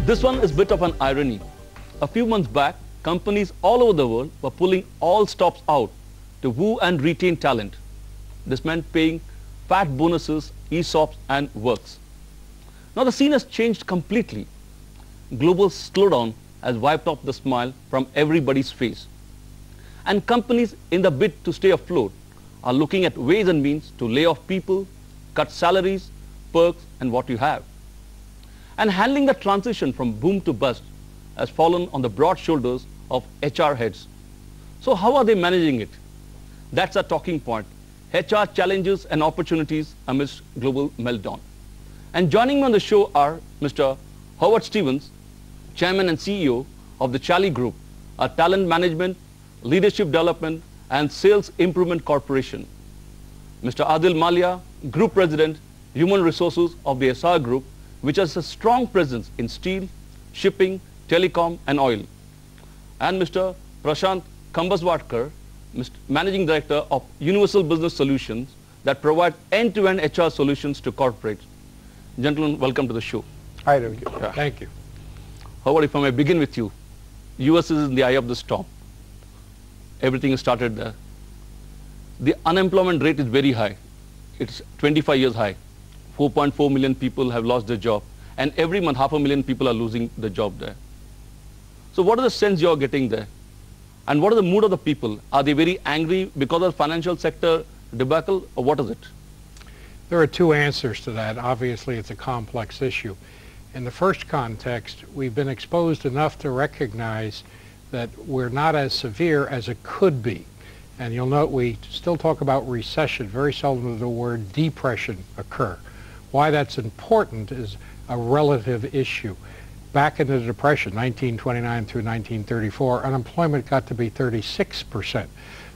This one is a bit of an irony. A few months back, companies all over the world were pulling all stops out to woo and retain talent. This meant paying fat bonuses, ESOPs and works. Now the scene has changed completely. Global slowdown has wiped off the smile from everybody's face. And companies, in the bid to stay afloat, are looking at ways and means to lay off people, cut salaries, perks and what you have. And handling the transition from boom to bust has fallen on the broad shoulders of HR heads. So how are they managing it? That's our talking point. HR challenges and opportunities amidst global meltdown. And joining me on the show are Mr. Howard Stevens, Chairman and CEO of the Charlie Group, a talent management, leadership development and sales improvement corporation. Mr. Adil Malia, Group President, Human Resources of the SR Group, which has a strong presence in steel, shipping, telecom and oil. And Mr. Prashant Kambaswadkar, Managing Director of Universal Business Solutions that provide end-to-end HR solutions to corporates. Gentlemen, welcome to the show. Hi, Ravi. Yeah. Thank you. Howard, if I may begin with you, US is in the eye of the storm. Everything has started there. The unemployment rate is very high. It's 25 years high. 4.4 million people have lost their job. And every month, 500,000 people are losing the job there. So what is the sense you're getting there? And what is the mood of the people? Are they very angry because of the financial sector debacle, or what is it? There are two answers to that. Obviously, it's a complex issue. In the first context, we've been exposed enough to recognize that we're not as severe as it could be. And you'll note we still talk about recession. Very seldom does the word depression occur. Why that's important is a relative issue. Back in the Depression, 1929 through 1934, unemployment got to be 36%.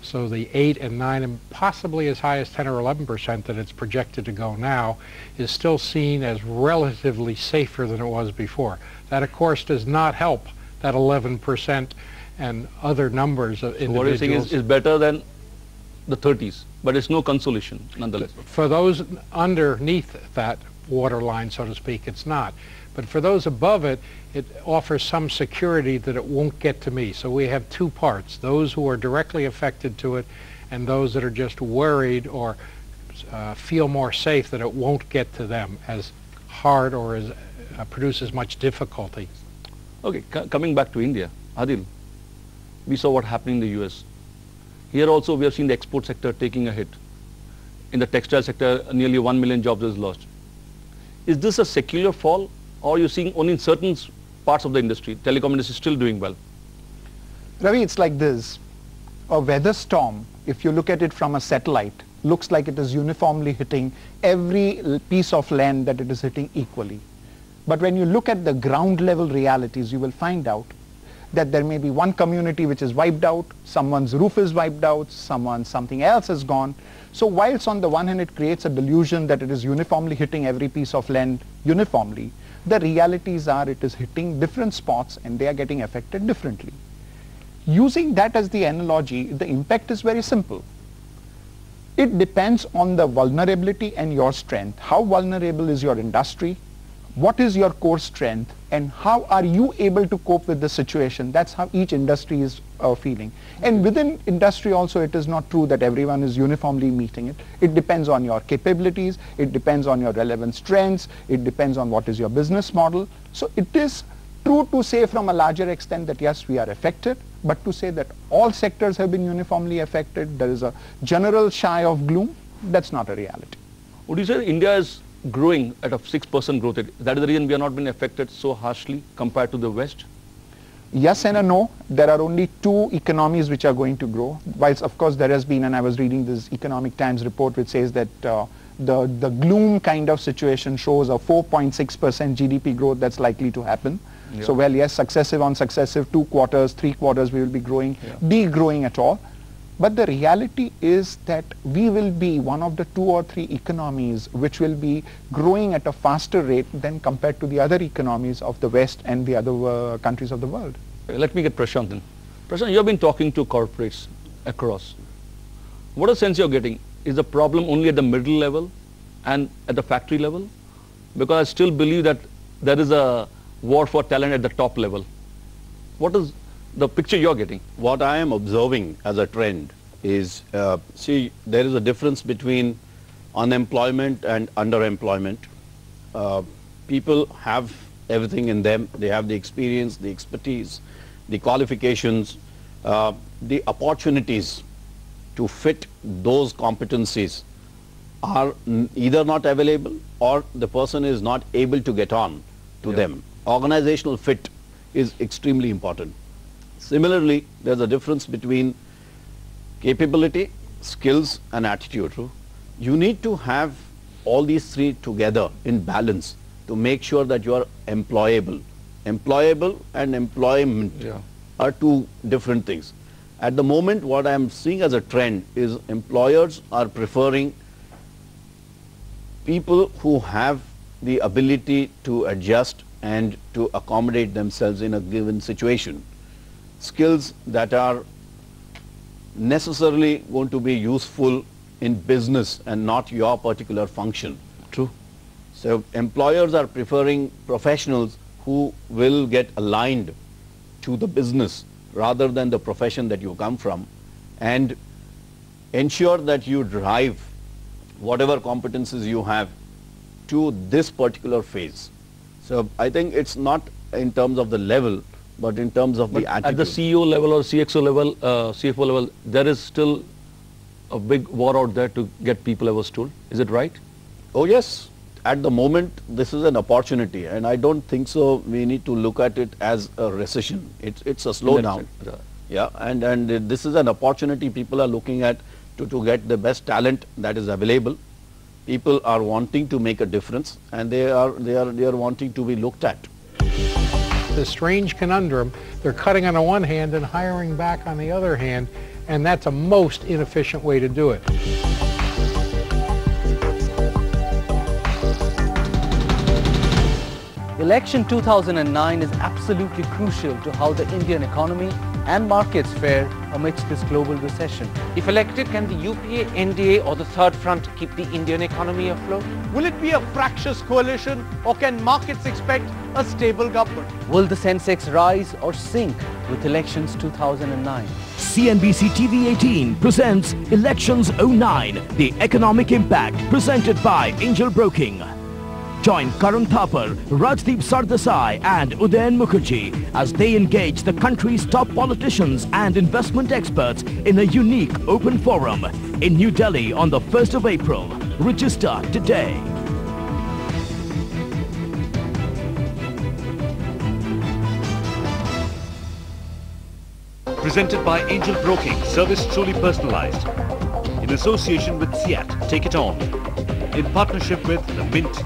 So the 8 and 9 and possibly as high as 10 or 11% that it's projected to go now is still seen as relatively safer than it was before. That, of course, does not help that 11% and other numbers of individuals. So what you're saying is better than the 30s, but it's no consolation nonetheless. For those underneath that waterline, so to speak, it's not. But for those above it, it offers some security that it won't get to me. So we have two parts, those who are directly affected to it and those that are just worried or feel more safe that it won't get to them as hard or as produces much difficulty. Okay, coming back to India, Adil, we saw what happened in the US. Here also we have seen the export sector taking a hit. In the textile sector, nearly 1 million jobs is lost. Is this a secular fall, or are you seeing only in certain parts of the industry? Telecom industry is still doing well. Ravi, it's like this. A weather storm, if you look at it from a satellite, looks like it is uniformly hitting every piece of land that it is hitting equally. But when you look at the ground level realities, you will find out that there may be one community which is wiped out, someone's roof is wiped out, something else is gone. So whilst on the one hand it creates a delusion that it is uniformly hitting every piece of land uniformly, the realities are it is hitting different spots and they are getting affected differently. Using that as the analogy, the impact is very simple. It depends on the vulnerability and your strength. How vulnerable is your industry? What is your core strength and how are you able to cope with the situation? That's how each industry is feeling. And within industry also, it is not true that everyone is uniformly meeting it. It depends on your capabilities, it depends on your relevant strengths, it depends on what is your business model. So it is true to say from a larger extent that yes, we are affected, but to say that all sectors have been uniformly affected, there is a general shy of gloom, that's not a reality. Would you say India is growing at a 6% growth rate? That is the reason we are not being affected so harshly compared to the West? Yes and a no. There are only two economies which are going to grow. Whilst of course there has been, and I was reading this Economic Times report which says that the gloom kind of situation shows a 4.6% GDP growth that's likely to happen. Yeah. So well, yes, successive on successive, 2 quarters, 3 quarters we will be growing, de-growing at all. But the reality is that we will be one of the 2 or 3 economies which will be growing at a faster rate than compared to the other economies of the West and the other countries of the world. Let me get Prashant then. Prashant, you have been talking to corporates across. What a sense you're getting? Is the problem only at the middle level and at the factory level? Because I still believe that there is a war for talent at the top level. What is the picture you're getting? What I am observing as a trend is, see, there is a difference between unemployment and underemployment. People have everything in them. They have the experience, the expertise, the qualifications, the opportunities to fit those competencies are either not available or the person is not able to get on to them. Organizational fit is extremely important. Similarly, there's a difference between capability, skills and attitude. You need to have all these three together in balance to make sure that you are employable. Employable and employment are two different things. At the moment, what I am seeing as a trend is employers are preferring people who have the ability to adjust and to accommodate themselves in a given situation. Skills that are necessarily going to be useful in business and not your particular function. True. So employers are preferring professionals who will get aligned to the business rather than the profession that you come from, and ensure that you drive whatever competencies you have to this particular phase. So I think it's not in terms of the level, but in terms of the attitude. At the CEO level or CXO level, CFO level, there is still a big war out there to get people, I was told. Is it right? Oh yes. At the moment, this is an opportunity, and I don't think so we need to look at it as a recession. It's a slowdown. Yeah, and this is an opportunity people are looking at to get the best talent that is available. People are wanting to make a difference, and they are wanting to be looked at. The strange conundrum, they're cutting on the one hand and hiring back on the other hand, and that's a most inefficient way to do it. Election 2009 is absolutely crucial to how the Indian economy and markets fare amidst this global recession. If elected, can the UPA, NDA or the Third Front keep the Indian economy afloat? Will it be a fractious coalition, or can markets expect a stable government? Will the Sensex rise or sink with elections 2009? CNBC TV 18 presents Elections 09, the economic impact, presented by Angel Broking. Join Karan Thapar, Rajdeep Sardesai and Udayan Mukherjee as they engage the country's top politicians and investment experts in a unique open forum in New Delhi on the 1st of April. Register today. Presented by Angel Broking, service truly personalized. In association with SIAT, Take It On. In partnership with The Mint.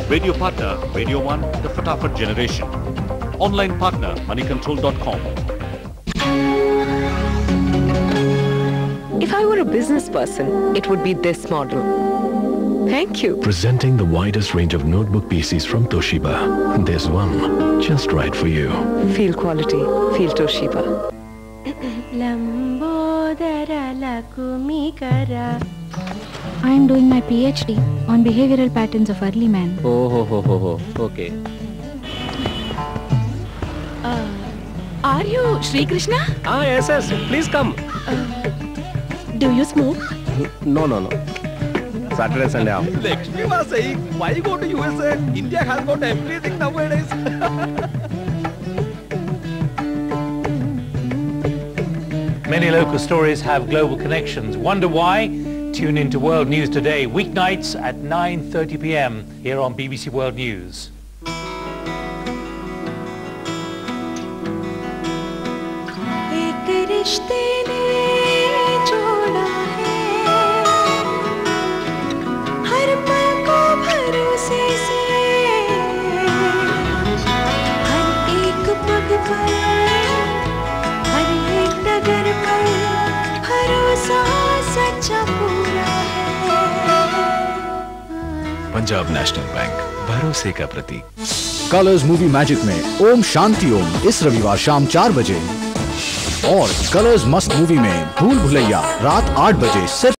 Radio partner, Radio 1, the Fatafat generation. Online partner, moneycontrol.com. If I were a business person, it would be this model. Thank you. Presenting the widest range of notebook PCs from Toshiba. There's one just right for you. Feel quality. Feel Toshiba. I am doing my PhD on behavioral patterns of early men. Okay. Are you Sri Krishna? Yes. Please come. Do you smoke? No. Saturday, Sunday off. Lakshmi was saying, why go to USA? India has got everything nowadays. Many local stories have global connections. Wonder why? Tune in to World News Today, weeknights at 9:30 p.m. here on BBC World News. Punjab national bank, भरोसे का प्रतीक। Colours movie magic में ओम शांति ओम इस रविवार शाम 4 बजे और colours मस्त movie में भूल भुलैया रात 8 बजे सिर्फ